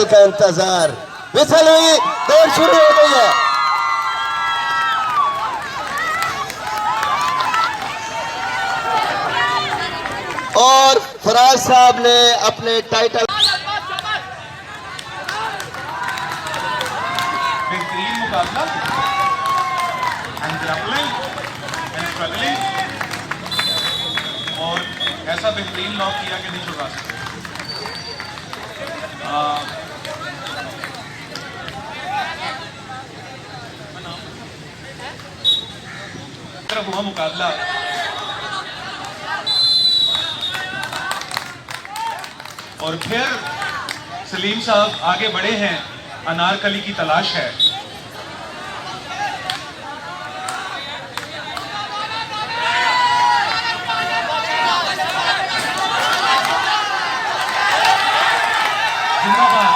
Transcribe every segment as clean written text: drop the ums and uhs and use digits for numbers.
का इंतजार। विसल हुई, दौड़ शुरू हो गई है। और फराज साहब ने अपने टाइटल बेहतरीन मुकाबला और ऐसा बेहतरीन लॉक किया कि नहीं छुड़ा सकते। तरफ हुआ मुकाबला और फिर सलीम साहब आगे बढ़े हैं। अनारकली की तलाश है। जिंदाबाद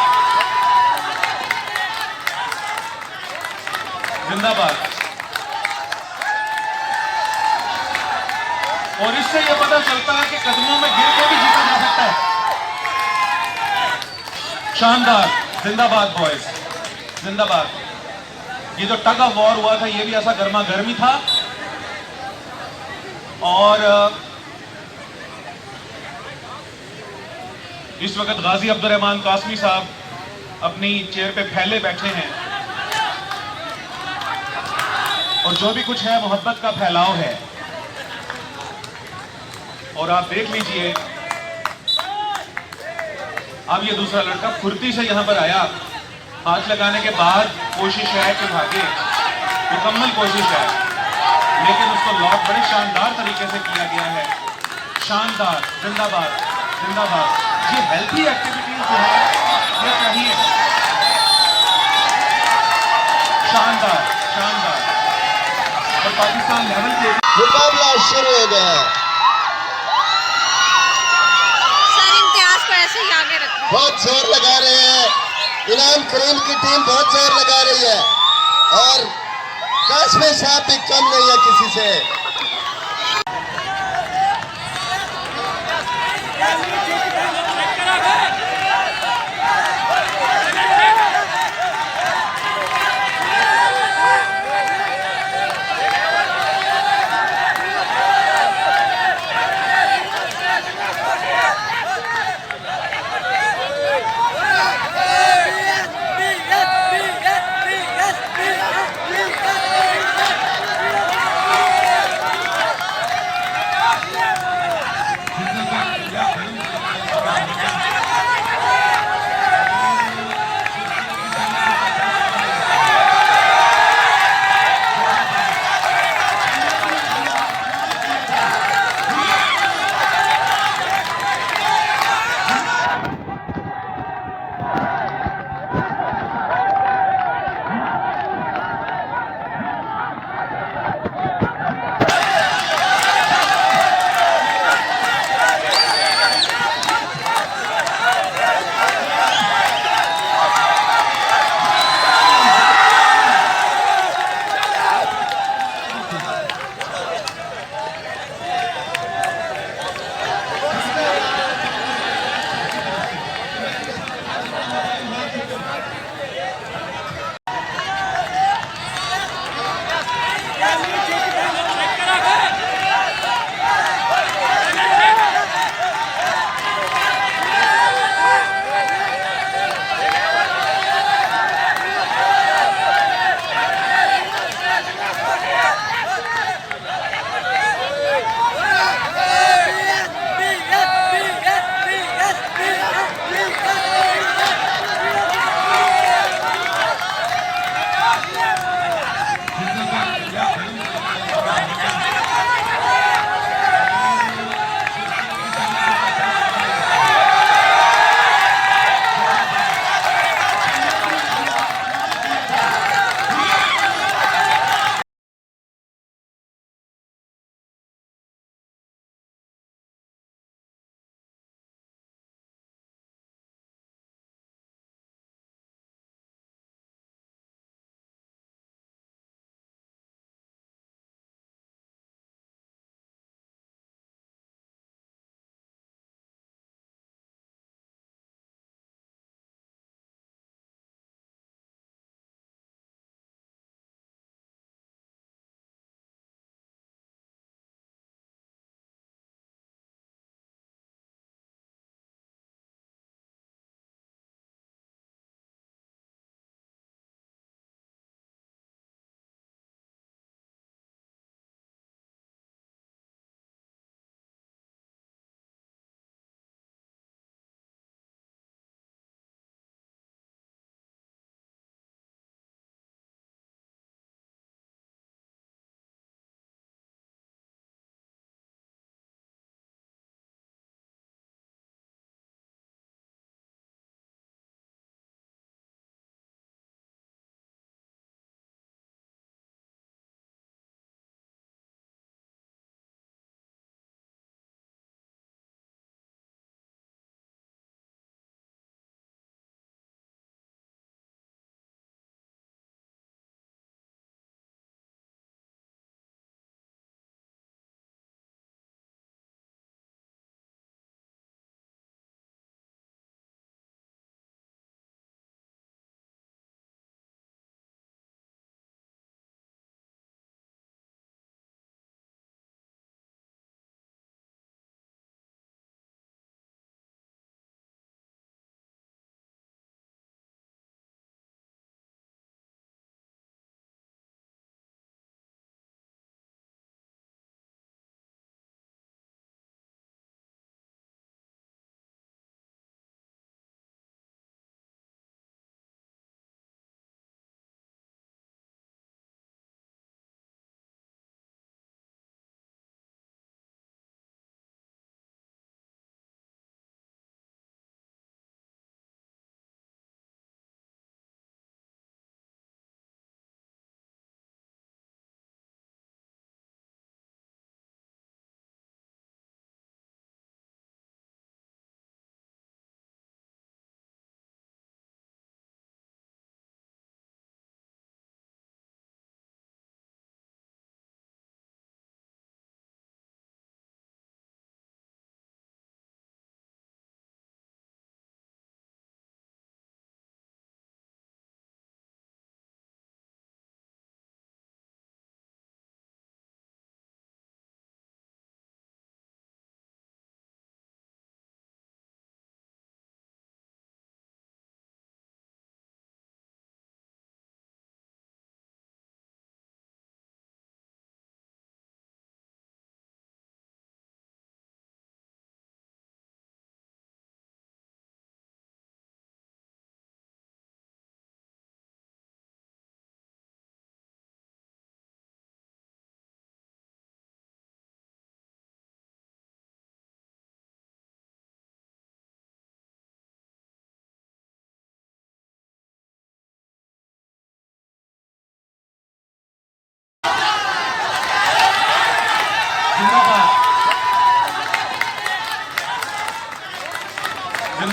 जिंदाबाद। और इससे यह पता चलता है कि कदमों में गिर के भी जीता जा सकता है। शानदार, जिंदाबाद बॉयज, जिंदाबाद। ये जो टग ऑफ वॉर हुआ था ये भी ऐसा गर्मा गर्मी था। और इस वक्त गाजी अब्दुर्रहमान कासमी साहब अपनी चेयर पे फैले बैठे हैं और जो भी कुछ है मोहब्बत का फैलाव है। और आप देख लीजिए अब ये दूसरा लड़का फुर्ती से यहां पर आया। हाथ लगाने के बाद कोशिश है कि भागे, मुकम्मल कोशिश है, लेकिन उसको लॉक बड़े शानदार तरीके से किया गया है। शानदार, जिंदाबाद जिंदाबाद। ये हेल्थी एक्टिविटीज जो है ये चाहिए। शानदार शानदार। और पाकिस्तान लेवल पे मुकाबला शुरू हो गया है। बहुत जोर लगा रहे हैं, इनाम करीम की टीम बहुत जोर लगा रही है और कासमी साहब भी कम नहीं है किसी से।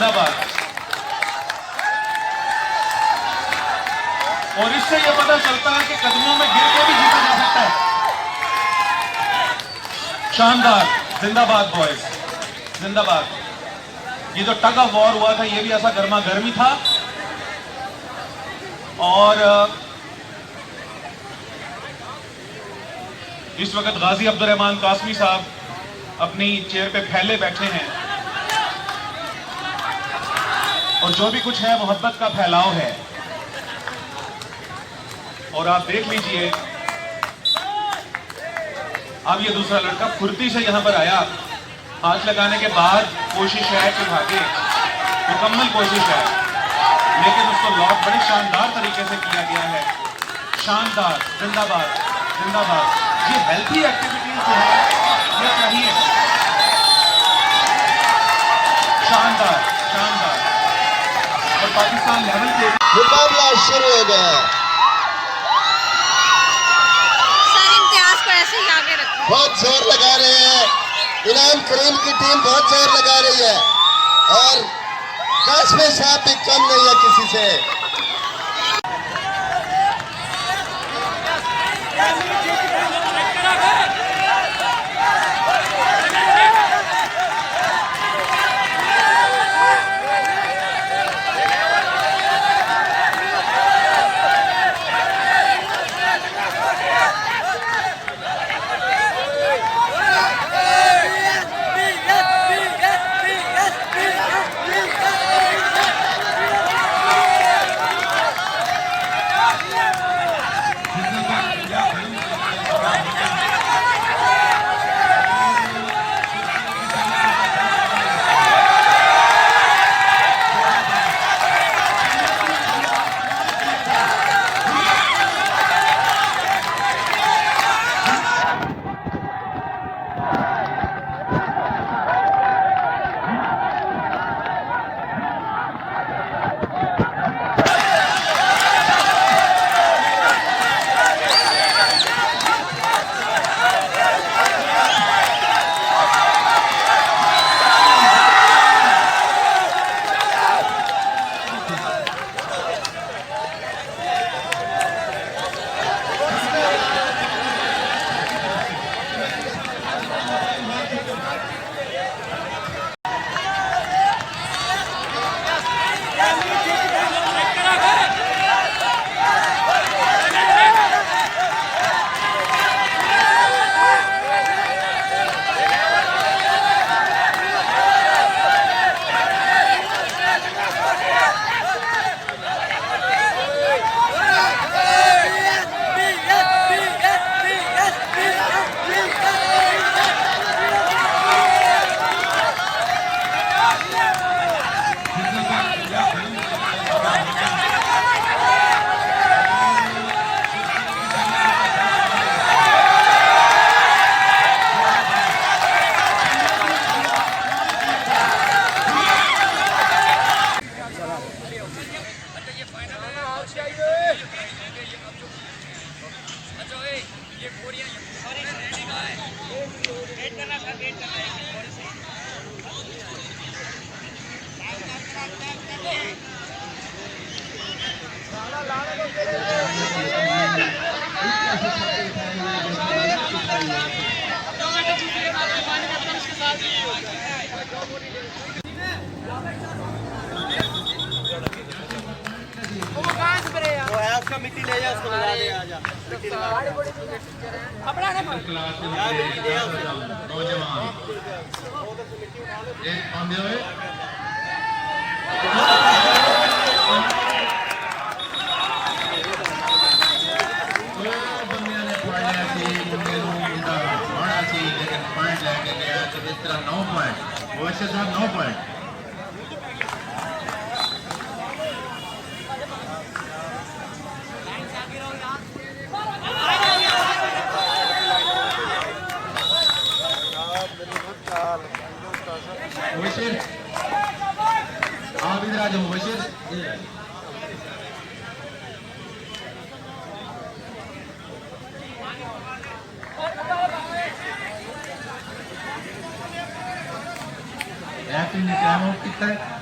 जिंदाबाद। और इससे यह पता चलता है कि कदमों में गिर के भी जीता जा सकता है। शानदार, जिंदाबाद बॉयज, जिंदाबाद। ये जो टग ऑफ वॉर हुआ था ये भी ऐसा गर्मा गर्मी था। और इस वक्त गाजी अब्दुर्रहमान कासमी साहब अपनी चेयर पे फैले बैठे हैं और जो भी कुछ है मोहब्बत का फैलाव है। और आप देख लीजिए अब ये दूसरा लड़का फुर्ती से यहां पर आया। हाथ लगाने के बाद कोशिश है कि भागे, मुकम्मल कोशिश है, लेकिन उसको लॉक बड़े शानदार तरीके से किया गया है। शानदार, जिंदाबाद, जिंदाबाद। ये हेल्थी एक्टिविटीज जो है ये चाहिए। शानदार, शानदार। और पाकिस्तान लेवल पे मुकाबला शुरू हो गया है। सर इम्तियाज को ऐसे ही आगे रखो। बहुत जोर लगा रहे हैं, इनाम करीम की टीम बहुत जोर लगा रही है और कासमी साहब भी कम नहीं है किसी से। उसका मिट्टी ले जा, उसको लगा दे। आजा मिट्टी लगा नौजवान एक आंदे हुए बंदियां ने पढ़ना सी मुंडे नूं मुंडा माड़ा सी लेकिन पॉइंट लेके गया तो इस तरह 9 पॉइंट वैसे साहब 9 पॉइंट मुबशिर आप इधर आ जाओ मुबशिर ने टाइम आउट किया है